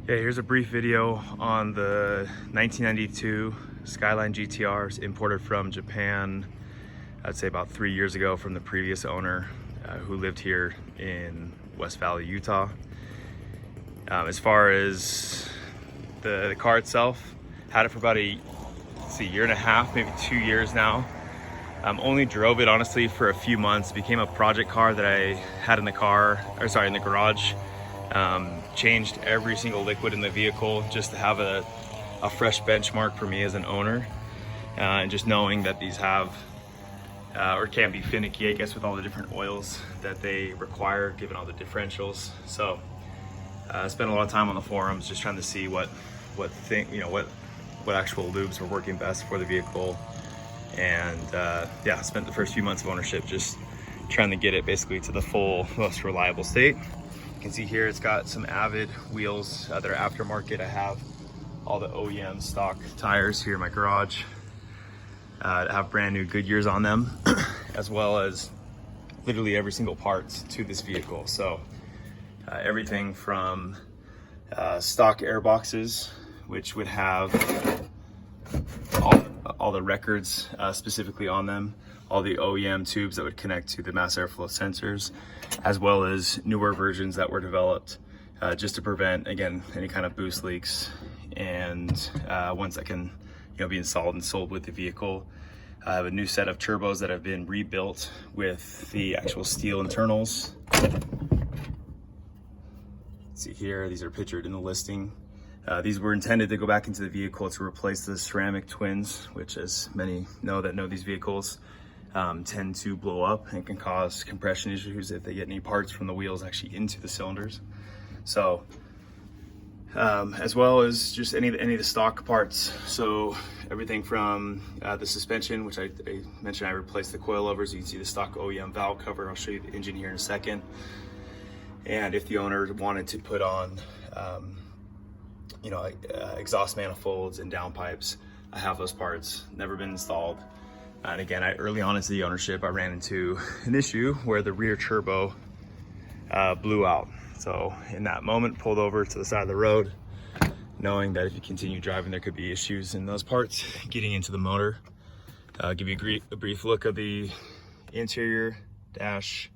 Yeah, here's a brief video on the 1992 Skyline GT-R imported from Japan, I'd say about 3 years ago from the previous owner who lived here in West Valley, Utah. As far as the car itself, had it for about a year and a half, maybe 2 years now. Only drove it honestly for a few months. Became a project car that I had in the garage. Changed every single liquid in the vehicle just to have a fresh benchmark for me as an owner, and just knowing that these have or can be finicky, I guess, with all the different oils that they require given all the differentials. So I spent a lot of time on the forums just trying to see what actual lubes were working best for the vehicle. And yeah, I spent the first few months of ownership just trying to get it basically to the full, most reliable state. You can see here it's got some Avid wheels that are aftermarket. I have all the OEM stock tires here in my garage. I have brand new Goodyears on them, as well as literally every single part to this vehicle. So everything from stock air boxes, which would have all the records specifically on them, all the OEM tubes that would connect to the mass airflow sensors, as well as newer versions that were developed just to prevent, again, any kind of boost leaks, and ones that can be installed and sold with the vehicle. I have a new set of turbos that have been rebuilt with the actual steel internals. See here, these are pictured in the listing. These were intended to go back into the vehicle to replace the ceramic twins, which, as many know these vehicles, tend to blow up and can cause compression issues if they get any parts from the wheels actually into the cylinders. So as well as just any of the stock parts. So everything from the suspension, which I mentioned, I replaced the coilovers. You can see the stock OEM valve cover. I'll show you the engine here in a second. And if the owner wanted to put on exhaust manifolds and downpipes, I have those parts. Never been installed. And again, early on into the ownership, I ran into an issue where the rear turbo blew out. So in that moment, pulled over to the side of the road, knowing that if you continue driving, there could be issues in those parts getting into the motor. I'll give you a brief look of the interior dash.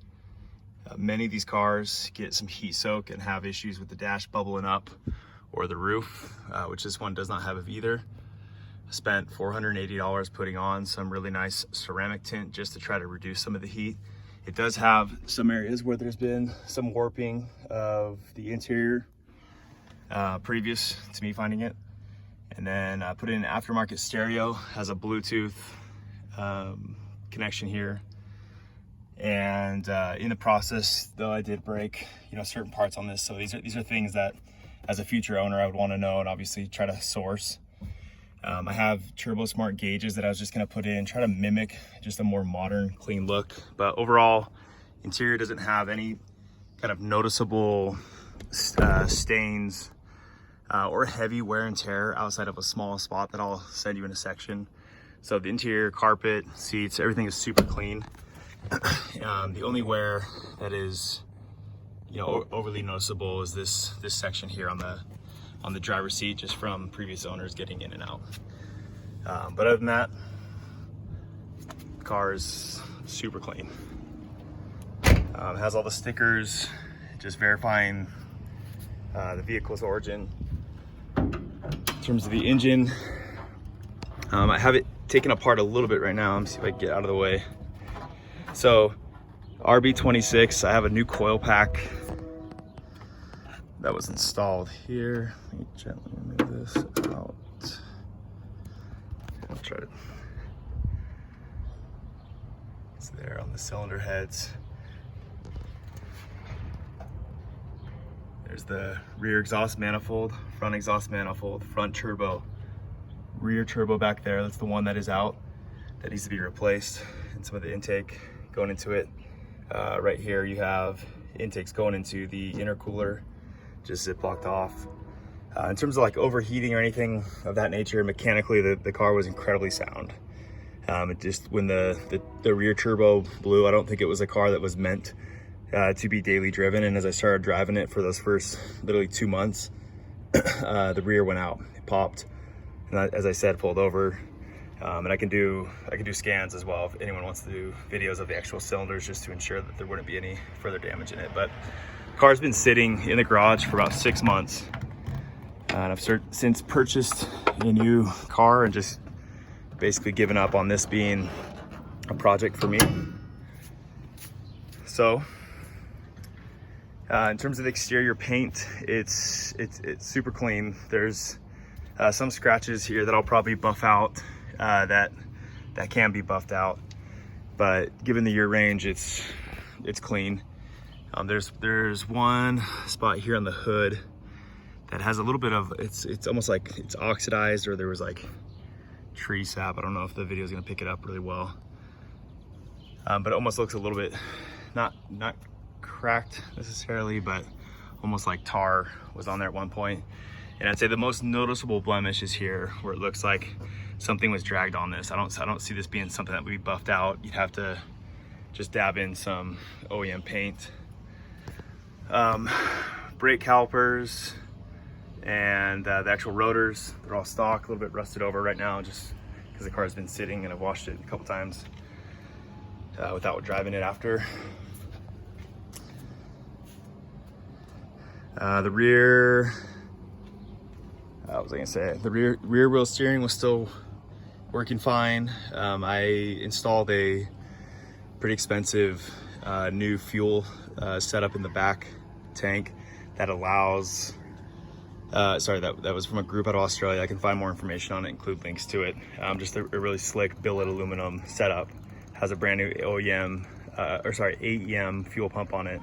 Many of these cars get some heat soak and have issues with the dash bubbling up, or the roof, which this one does not have of either. I spent $480 putting on some really nice ceramic tint just to try to reduce some of the heat. It does have some areas where there's been some warping of the interior previous to me finding it. And then I put in an aftermarket stereo, has a Bluetooth connection here. And in the process, though, I did break certain parts on this. So these are things that, as a future owner, I would want to know and obviously try to source. I have Turbo Smart gauges that I was just going to put in, try to mimic just a more modern, clean look. But overall, interior doesn't have any kind of noticeable stains or heavy wear and tear outside of a small spot that I'll send you in a section. So the interior, carpet, seats, everything is super clean. The only wear that is overly noticeable is this section here on the driver's seat, just from previous owners getting in and out. But other than that, the car is super clean. It has all the stickers, just verifying the vehicle's origin. In terms of the engine, I have it taken apart a little bit right now. Let me see if I can get out of the way. So RB26, I have a new coil pack that was installed here. Let me gently remove this out. I'll try to. It's there on the cylinder heads. There's the rear exhaust manifold, front exhaust manifold, front turbo, rear turbo back there. That's the one that is out, that needs to be replaced, and some of the intake going into it. Right here you have intakes going into the intercooler, just zip locked off. In terms of like overheating or anything of that nature, mechanically the car was incredibly sound. It just, when the rear turbo blew, I don't think it was a car that was meant to be daily driven. And as I started driving it for those first literally 2 months, the rear went out, it popped. And as I said, pulled over. And I can do scans as well if anyone wants to do videos of the actual cylinders, just to ensure that there wouldn't be any further damage in it. But the car's been sitting in the garage for about 6 months. And I've since purchased a new car and just basically given up on this being a project for me. So in terms of the exterior paint, it's super clean. There's some scratches here that I'll probably buff out, that can be buffed out, but given the year range, it's clean. There's one spot here on the hood that has a little bit of, it's almost like it's oxidized, or there was like tree sap. I don't know if the video is gonna pick it up really well, but it almost looks a little bit, not cracked necessarily, but almost like tar was on there at one point. And I'd say the most noticeable blemish is here, where it looks like something was dragged on this. I don't see this being something that would be buffed out. You'd have to just dab in some OEM paint. Brake calipers and the actual rotors, they're all stock, a little bit rusted over right now, just because the car's been sitting and I've washed it a couple times without driving it after. The rear, what was I gonna say? The rear wheel steering was still working fine. I installed a pretty expensive new fuel setup in the back tank that allows, sorry, that was from a group out of Australia. I can find more information on it, include links to it. Just a really slick billet aluminum setup. Has a brand new AEM fuel pump on it.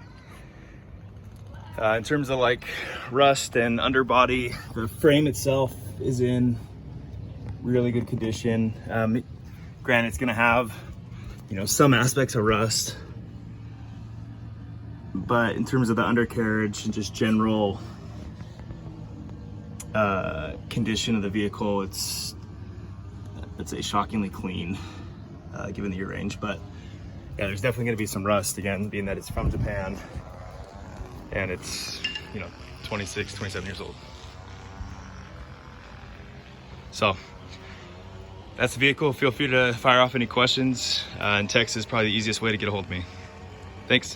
In terms of like rust and underbody, the frame itself is in really good condition. Granted, it's gonna have, some aspects of rust, but in terms of the undercarriage and just general condition of the vehicle, it's a shockingly clean, given the year range. But yeah, there's definitely gonna be some rust, again, being that it's from Japan. And it's, 26, 27 years old. So that's the vehicle. Feel free to fire off any questions, and text is probably the easiest way to get a hold of me. Thanks.